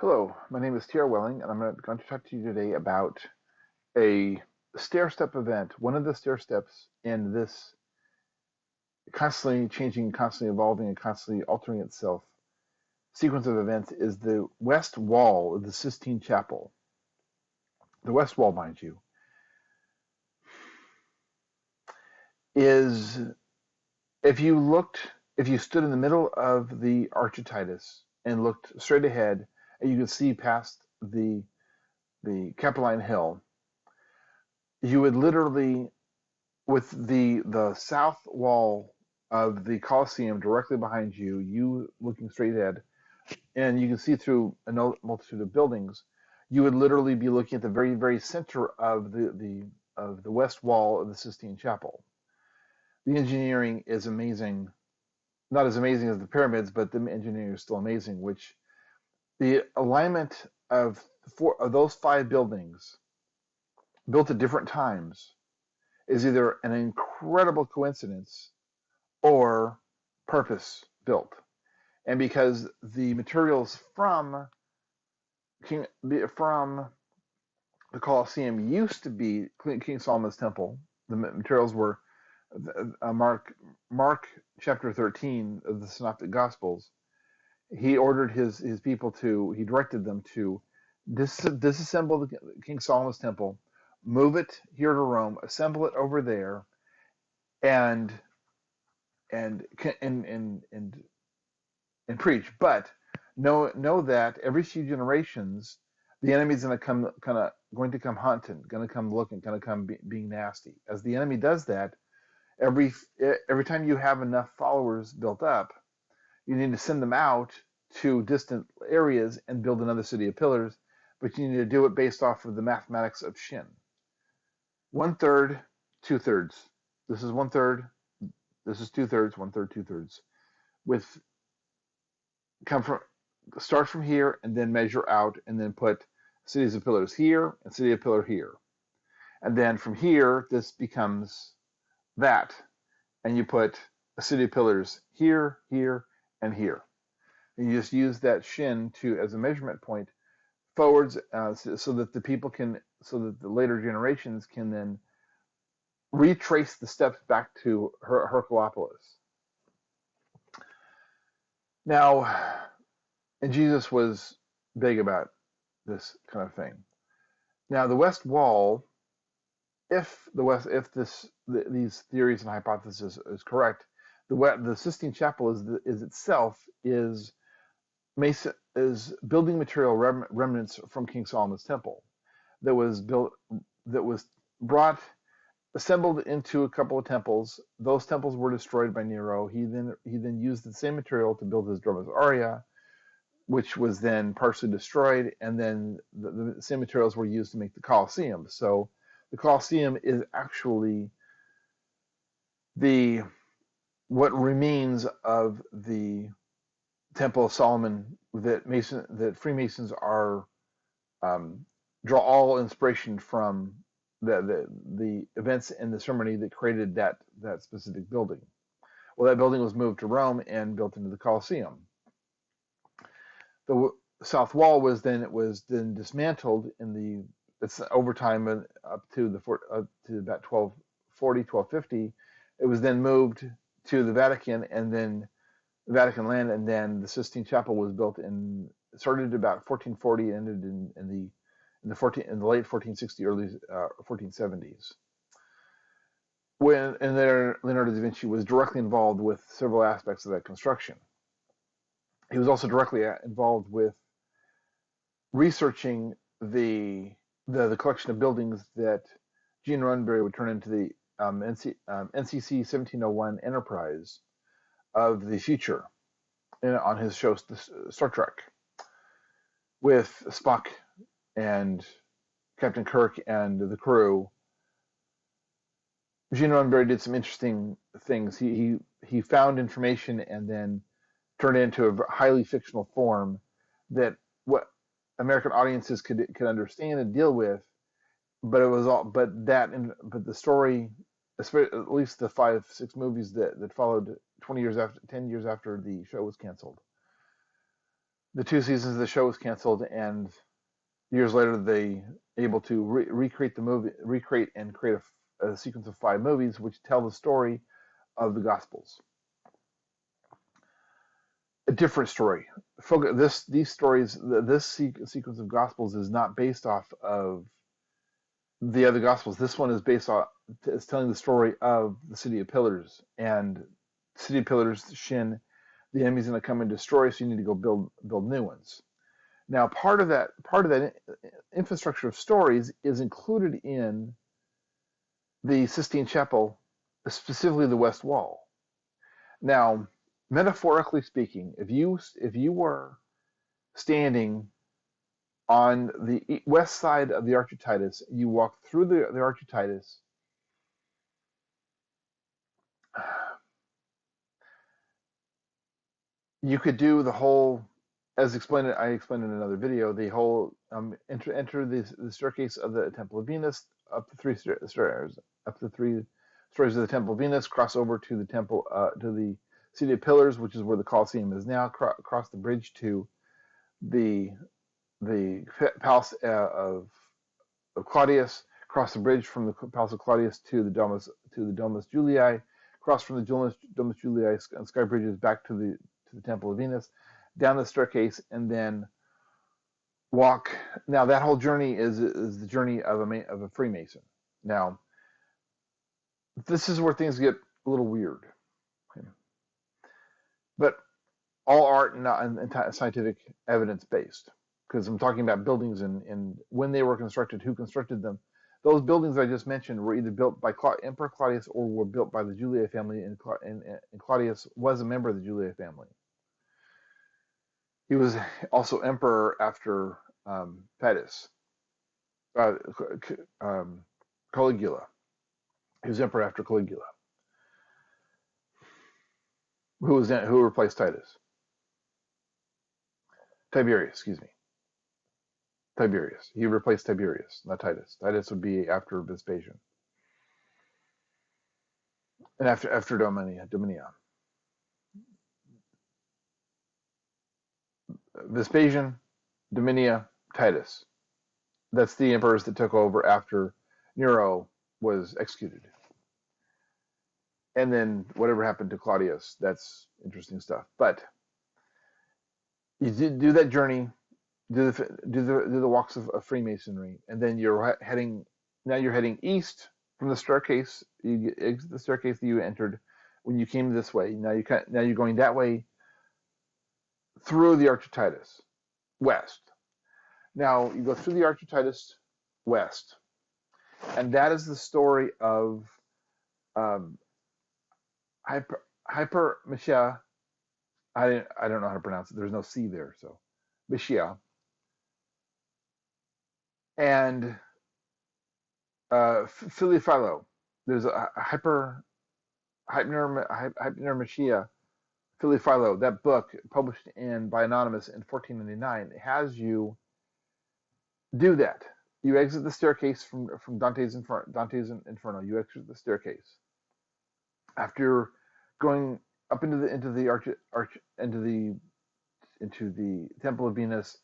Hello, my name is T.R. Welling, and I'm going to talk to you today about a stair-step event. One of the stair steps in this constantly changing, constantly evolving, and constantly altering itself sequence of events is the west wall of the Sistine Chapel. The west wall, mind you, is if you stood in the middle of the Archititus and looked straight ahead, and you could see past the Capitoline Hill, you would literally with the south wall of the Colosseum directly behind you, you looking straight ahead, and you can see through a multitude of buildings, you would literally be looking at the very, very center of the west wall of the Sistine Chapel. The engineering is amazing, not as amazing as the pyramids, but the engineering is still amazing. Which the alignment of those five buildings built at different times is either an incredible coincidence or purpose built. And because the materials from the Colosseum used to be King Solomon's temple, the materials were Mark chapter 13 of the Synoptic Gospels. He ordered his people he directed them to disassemble the King Solomon's temple, move it here to Rome, assemble it over there, and and and and preach. But know that every few generations, the enemy's going to come hunting, going to come looking, going to come being nasty. As the enemy does that, every every time you have enough followers built up, you need to send them out to distant areas and build another city of pillars. But you need to do it based off of the mathematics of Shin. One third, two thirds. This is one third. This is two thirds. One third, two thirds. With come from start from here and then measure out and then put cities of pillars here and city of pillar here. And then from here, this becomes that. And you put a city of pillars here, here, and here. And you just use that Shin as a measurement point forwards, so that so that the later generations can then retrace the steps back to Herculopolis. Now, and Jesus was big about this kind of thing. Now, the West Wall, these theories and hypothesis is correct, the Sistine Chapel is Mason is building material remnants from King Solomon's temple that was built that was brought assembled into a couple of temples. Those temples were destroyed by Nero. He then used the same material to build his Dromos Aurea, which was then partially destroyed, and then the same materials were used to make the Colosseum. So the Colosseum is actually the what remains of the Temple of Solomon that Freemasons are draw all inspiration from the events in the ceremony that created that specific building. Well, that building was moved to Rome and built into the Colosseum. The south wall was then dismantled it's over time up to about 1240, 1250. It was then moved to the Vatican and then Vatican land, and then the Sistine Chapel was built started about 1440, ended in the late 1460s, early 1470s. And there Leonardo da Vinci was directly involved with several aspects of that construction. He was also directly involved with researching the collection of buildings that Gene Roddenberry would turn into the NCC 1701 Enterprise of the future on his show Star Trek, with Spock and Captain Kirk and the crew. Gene Roddenberry did some interesting things. He found information and then turned it into a highly fictional form that what American audiences could understand and deal with. But it was all but the story, at least the 5-6 movies that followed 10 years after the show was canceled, the 2 seasons of the show was canceled, and years later they able to recreate the movie, recreate and create a sequence of 5 movies which tell the story of the Gospels. A different story. These stories, this sequence of Gospels is not based off of the other Gospels. This one is based on is telling the story of the City of Pillars, and the City of Pillars, Shin, the enemy's going to come and destroy, so you need to go build new ones. Now, part of that infrastructure of stories is included in the Sistine Chapel, specifically the West Wall. Now, metaphorically speaking, if you were standing on the west side of the Arch of Titus, you walk through the Arch of Titus. You could do the whole, as explained, I explained in another video, the whole enter the staircase of the Temple of Venus, up the three stairs, up the 3 stories of the Temple of Venus, cross over to the temple, to the City of Pillars, which is where the Colosseum is now, cross the bridge to the palace of Claudius, cross the bridge from the palace of Claudius to the Domus Julii, cross from the Domus Julii and sky bridges back to the Temple of Venus, down the staircase, and then walk. Now that whole journey is the journey of a Freemason. Now this is where things get a little weird, okay? But all art and scientific evidence based, because I'm talking about buildings and when they were constructed, who constructed them. Those buildings I just mentioned were either built by Emperor Claudius or were built by the Julii family, and Claudius was a member of the Julii family. He was also emperor after Titus, Caligula. He was emperor after Caligula, who replaced Titus. Tiberius, excuse me. Tiberius. He replaced Tiberius, not Titus. Titus would be after Vespasian. And after Domitian. Vespasian, Domitian, Titus. That's the emperors that took over after Nero was executed. And then whatever happened to Claudius, that's interesting stuff. But you do that journey, do the walks of Freemasonry, and then you're heading east from the staircase. You exit the staircase that you entered when you came this way. Now you're going that way through the Arch of Titus, west. Now you go through the Arch of Titus west, and that is the story of Hypermachia. I don't know how to pronounce it. There's no C there, so Machia. And Philo. There's a Hypermachia, Philo. That book, published by Anonymous in 1499, has you do that. You exit the staircase from Dante's Inferno. You exit the staircase after going up into the Temple of Venus,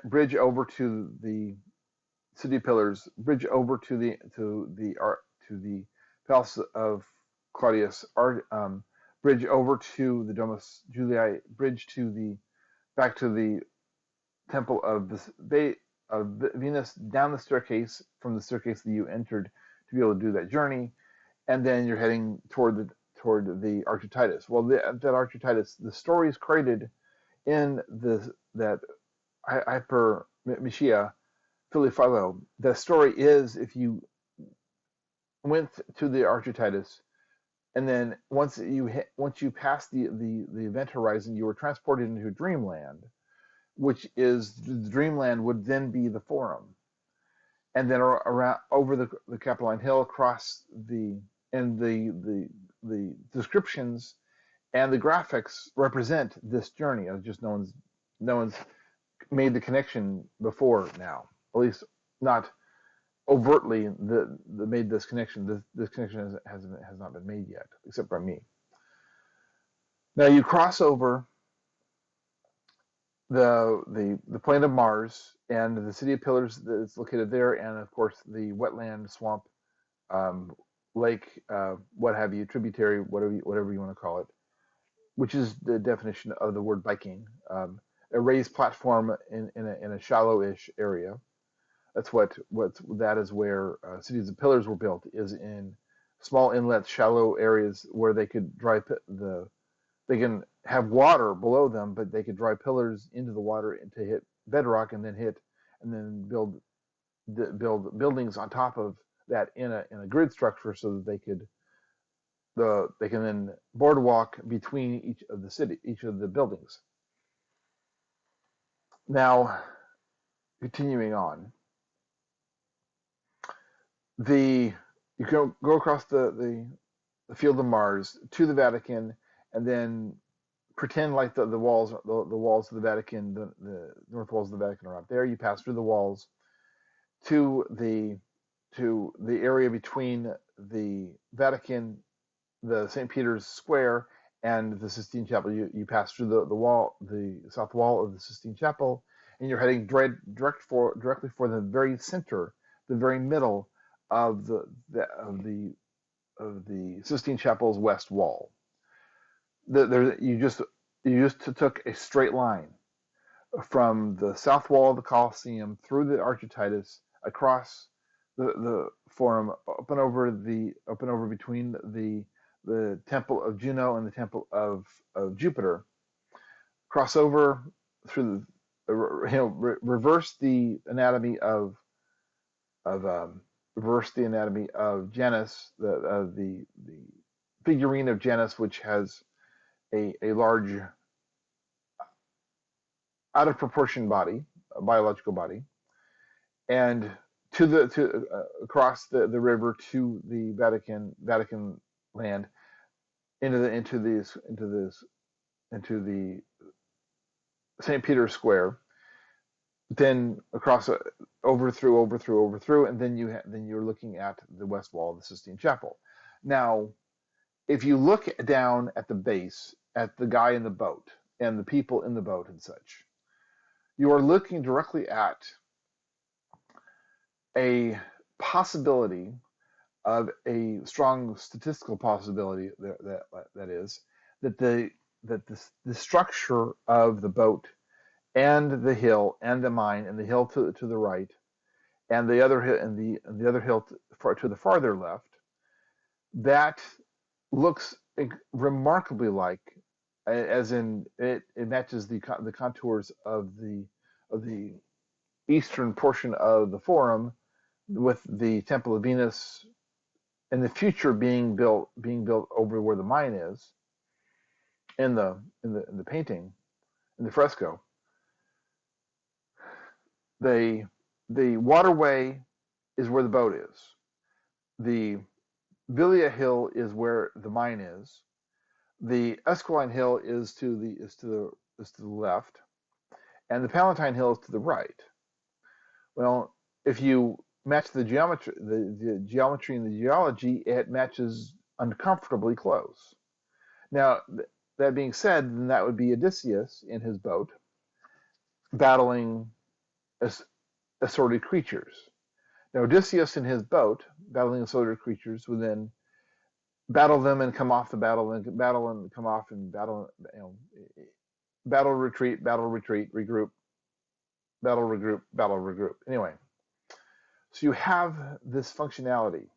bridge over to the City of Pillars, bridge over to the Palace of Claudius, bridge over to the Domus Julii, bridge back to the Temple of Venus, down the staircase from the staircase that you entered to be able to do that journey, and then you're heading toward the Arch of Titus. Well, that Arch of Titus, the story is created in that Hypermachia Philo. The story is, if you went to the Arch of Titus, and then once you passed the event horizon, you were transported into dreamland, which is the dreamland would then be the Forum, and then around over the Capitoline Hill, across the descriptions and the graphics represent this journey. Just no one's made the connection before now, at least not overtly made this connection. This connection has not been made yet, except by me. Now you cross over the plain of Mars and the city of Pillars that's located there, and of course the wetland, swamp, um, lake, what have you, tributary, whatever you want to call it, which is the definition of the word Viking. A raised platform in a shallow-ish area. That's that is where cities of pillars were built, is in small inlets, shallow areas where they could they can have water below them, but they could drive pillars into the water to hit bedrock and then build buildings on top of that in a grid structure so that they can then boardwalk between each of the buildings. Now, continuing on, the you can go across the field of Mars to the Vatican, and then pretend like the walls of the Vatican, the north walls of the Vatican are up there. You pass through the walls to the area between the Vatican, the St. Peter's Square, and the Sistine Chapel. You pass through the south wall of the Sistine Chapel, and you're heading directly for the very center, the very middle of the Sistine Chapel's west wall. You just took a straight line from the south wall of the Colosseum through the Archititus across the Forum, up and over between the Temple of Juno and the Temple of Jupiter. Cross over through reverse the anatomy of Janus, the figurine of Janus, which has a large, out of proportion body, a biological body, and across the river to the Vatican land, into the St. Peter's Square, then across over through, and then you're looking at the west wall of the Sistine Chapel. Now, if you look down at the base, at the guy in the boat and the people in the boat and such, you are looking directly at a possibility of a strong statistical possibility that is that the structure of the boat and the hill and the mine and the hill to the right and the other hill to the farther left, that looks remarkably like, as in it matches the contours of the eastern portion of the Forum, with the Temple of Venus in the future being built over where the mine is, in the painting, in the fresco. The waterway is where the boat is. The Vilia Hill is where the mine is. The Esquiline Hill is to the left, and the Palatine Hill is to the right. Well, if you match the geometry and the geology, it matches uncomfortably close. Now, that being said, then that would be Odysseus in his boat battling assorted creatures. Now, Odysseus in his boat battling assorted creatures would then battle them and come off the battle, and battle and come off, and battle, battle, retreat, regroup, battle, regroup. Anyway, so you have this functionality.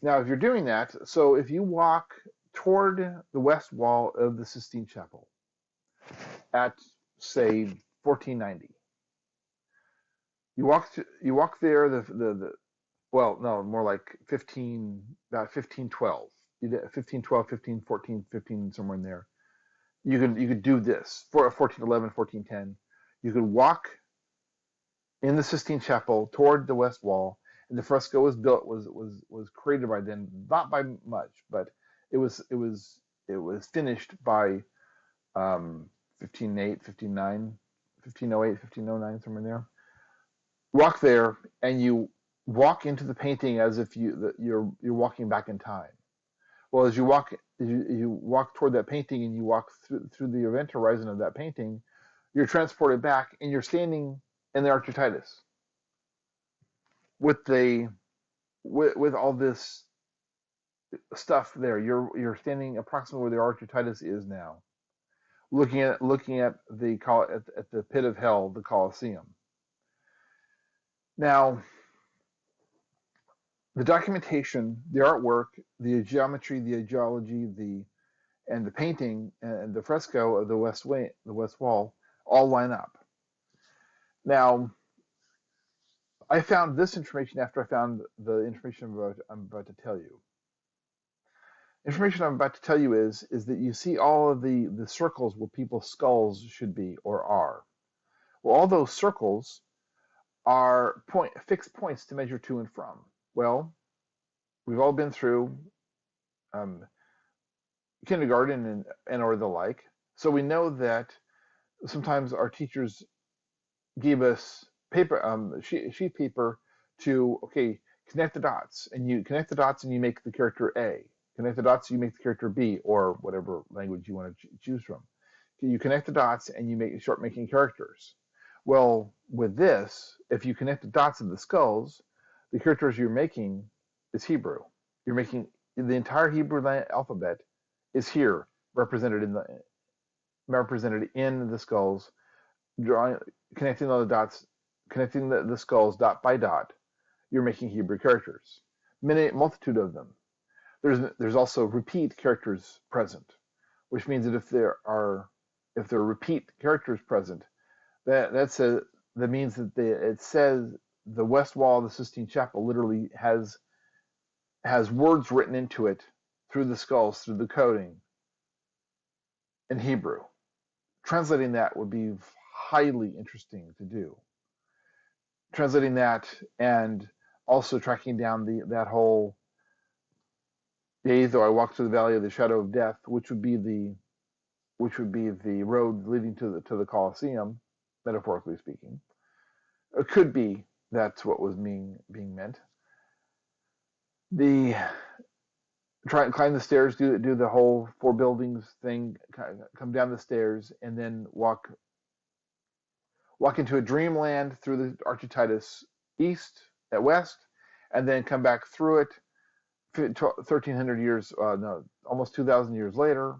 Now, if you're doing that, so if you walk toward the west wall of the Sistine Chapel at, say, 1490, you walk there, well, no, more like about 1512. You did 1512, 1514, 15, somewhere in there. You could do this for 1411, 1410. You could walk in the Sistine Chapel toward the west wall, and the fresco was created by then, not by much, but it was finished by 1508, 1509, somewhere in there. Walk there, and you walk into the painting as if you're walking back in time. Well, as you walk toward that painting, and you walk through the event horizon of that painting, You're transported back, and you're standing in the Archititus with the with all this stuff there. You're standing approximately where the Archititus is now, looking at at the pit of hell, the Colosseum. Now, the documentation, the artwork, the geometry, the geology, the painting and the fresco of the west wall, all line up. Now, I found this information after I found the information I'm about to tell you. Information I'm about to tell you is that you see all of the circles where people's skulls should be or are. Well, all those circles are fixed points to measure to and from. Well, we've all been through um, kindergarten and or the like, so we know that sometimes our teachers gave us paper, sheet paper to, okay, connect the dots, and you connect the dots and you make the character A. Connect the dots, you make the character B, or whatever language you want to choose from. You connect the dots and you start making characters. Well, with this, if you connect the dots of the skulls, the characters you're making is Hebrew. You're making the entire Hebrew alphabet is here represented in the skulls, drawing, connecting all the dots, connecting the skulls dot by dot. You're making Hebrew characters, multitude of them. There's also repeat characters present, which means that if there are repeat characters present, that means that it says the west wall of the Sistine Chapel literally has words written into it through the skulls, through the coding in Hebrew. Translating that would be highly interesting to do. Translating that and also tracking down that whole, yea, though I walk through the valley of the shadow of death, which would be the road leading to the Colosseum, metaphorically speaking. It could be that's what was being meant. Try and climb the stairs, do the whole four buildings thing, come down the stairs, and then walk into a dreamland through the Archititus east at west, and then come back through it 1,300 years, no, almost 2,000 years later,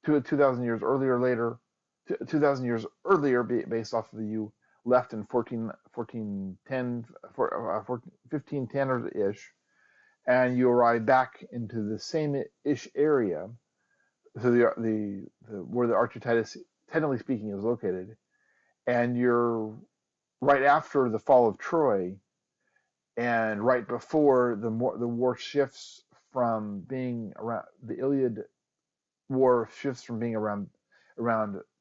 2,000 years earlier, 2,000 years earlier, based off of you left in 1410, 1510-ish, and you arrive back into the same-ish area, so where the Archititus, technically speaking, is located, and you're right after the fall of Troy, and right before the war shifts from being around the Iliad war shifts from being around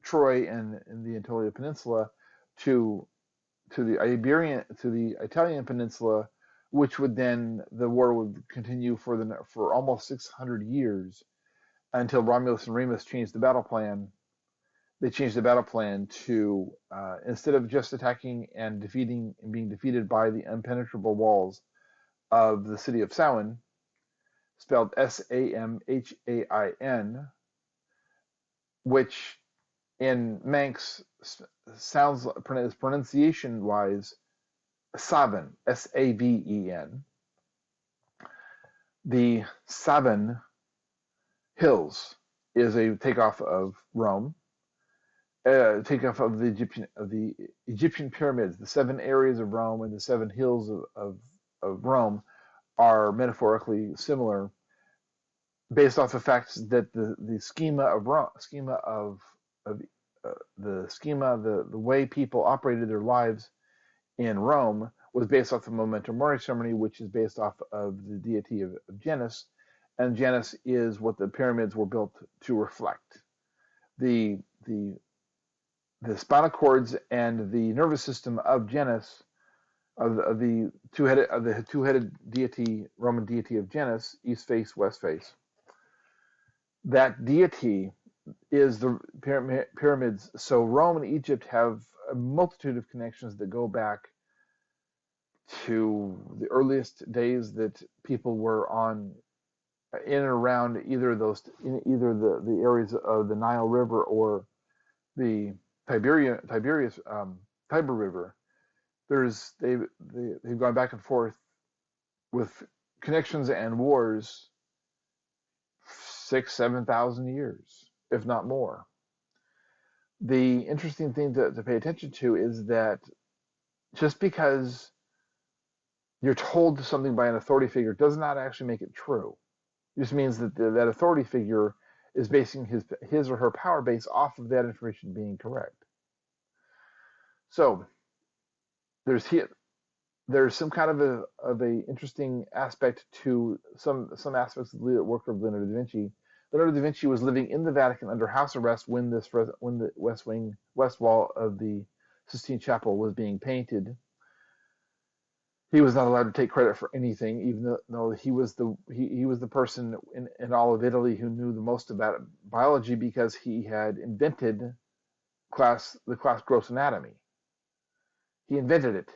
Troy and the Anatolia Peninsula to the Italian Peninsula, which would then the war would continue for almost 600 years until Romulus and Remus changed the battle plan. They changed the battle plan to instead of just attacking and being defeated by the impenetrable walls of the city of Samhain, spelled Samhain, which in Manx sounds pronunciation wise Saben, Saven. The Saben Hills is a takeoff of Rome, takeoff of the Egyptian pyramids. The 7 areas of Rome and the 7 hills of Rome are metaphorically similar, based off the fact that the schema of Rome, the way people operated their lives in Rome was based off the Memento Mori ceremony, which is based off of the deity of Janus, and Janus is what the pyramids were built to reflect. The spinal cords and the nervous system of Janus, of the two-headed deity, Roman deity of Janus, east face, west face. That deity is the pyramids. So Rome and Egypt have a multitude of connections that go back to the earliest days that people were in and around either the areas of the Nile River or the Tiberius Tiber River. They've gone back and forth with connections and wars 6,000 to 7,000 years, if not more. The interesting thing to pay attention to is that just because you're told something by an authority figure does not actually make it true. It just means that that authority figure is basing his or her power base off of that information being correct. So there's there's some kind of a interesting aspect to some aspects of the work of Leonardo da Vinci. Leonardo da Vinci was living in the Vatican under house arrest when the west wall of the Sistine Chapel was being painted. He was not allowed to take credit for anything, even though he was the person in all of Italy who knew the most about biology because he had invented the class gross anatomy. He invented it.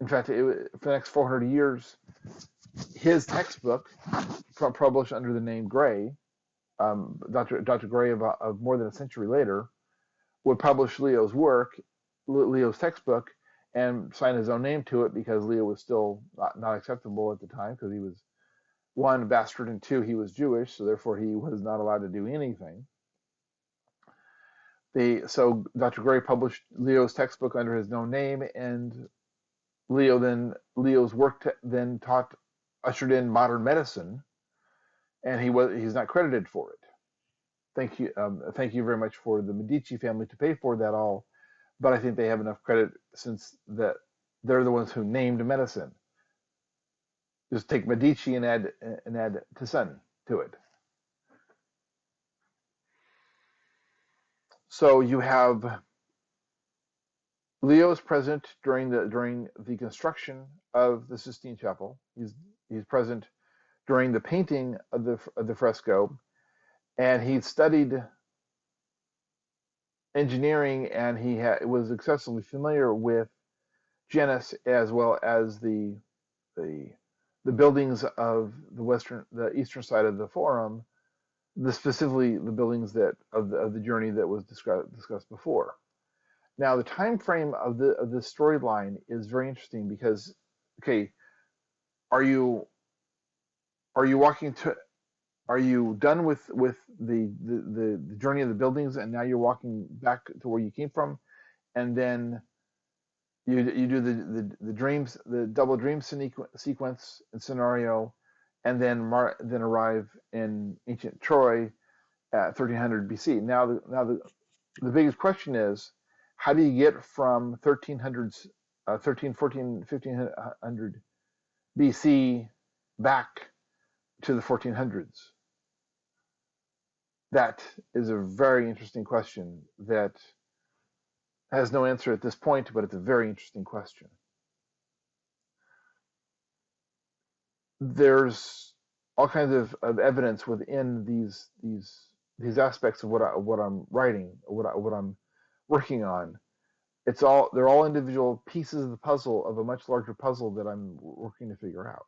In fact, for the next 400 years, his textbook, published under the name Gray, Dr. Gray of more than a century later, would publish Leo's work, Leo's textbook, and sign his own name to it because Leo was still not acceptable at the time because he was, one, a bastard, and two, he was Jewish, so therefore he was not allowed to do anything. So Dr. Gray published Leo's textbook under his own name, and Leo's work then ushered in modern medicine, and he's not credited for it. Thank you very much for the Medici family to pay for that all, but I think they have enough credit since that they're the ones who named medicine. Just take Medici and add Tisane to it. So you have Leo's present during the construction of the Sistine Chapel. He's present during the painting of the fresco, and he studied engineering, and he was excessively familiar with genus as well as the buildings of the eastern side of the Forum, specifically the buildings of the journey that was discussed before. Now, the time frame of the storyline is very interesting because, okay, are you done with the journey of the buildings, and now you're walking back to where you came from, and then you do the dreams, the double dream sequence and scenario, and then arrive in ancient Troy at 1300 BC. Now the biggest question is, how do you get from 1300s, 1500 BC back to the 1400s? That is a very interesting question that has no answer at this point, but it's a very interesting question. There's all kinds of evidence within these aspects of what I'm writing, what I'm working on. They're all individual pieces of the puzzle of a much larger puzzle that I'm working to figure out.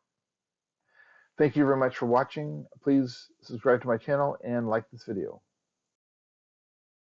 Thank you very much for watching. Please subscribe to my channel and like this video.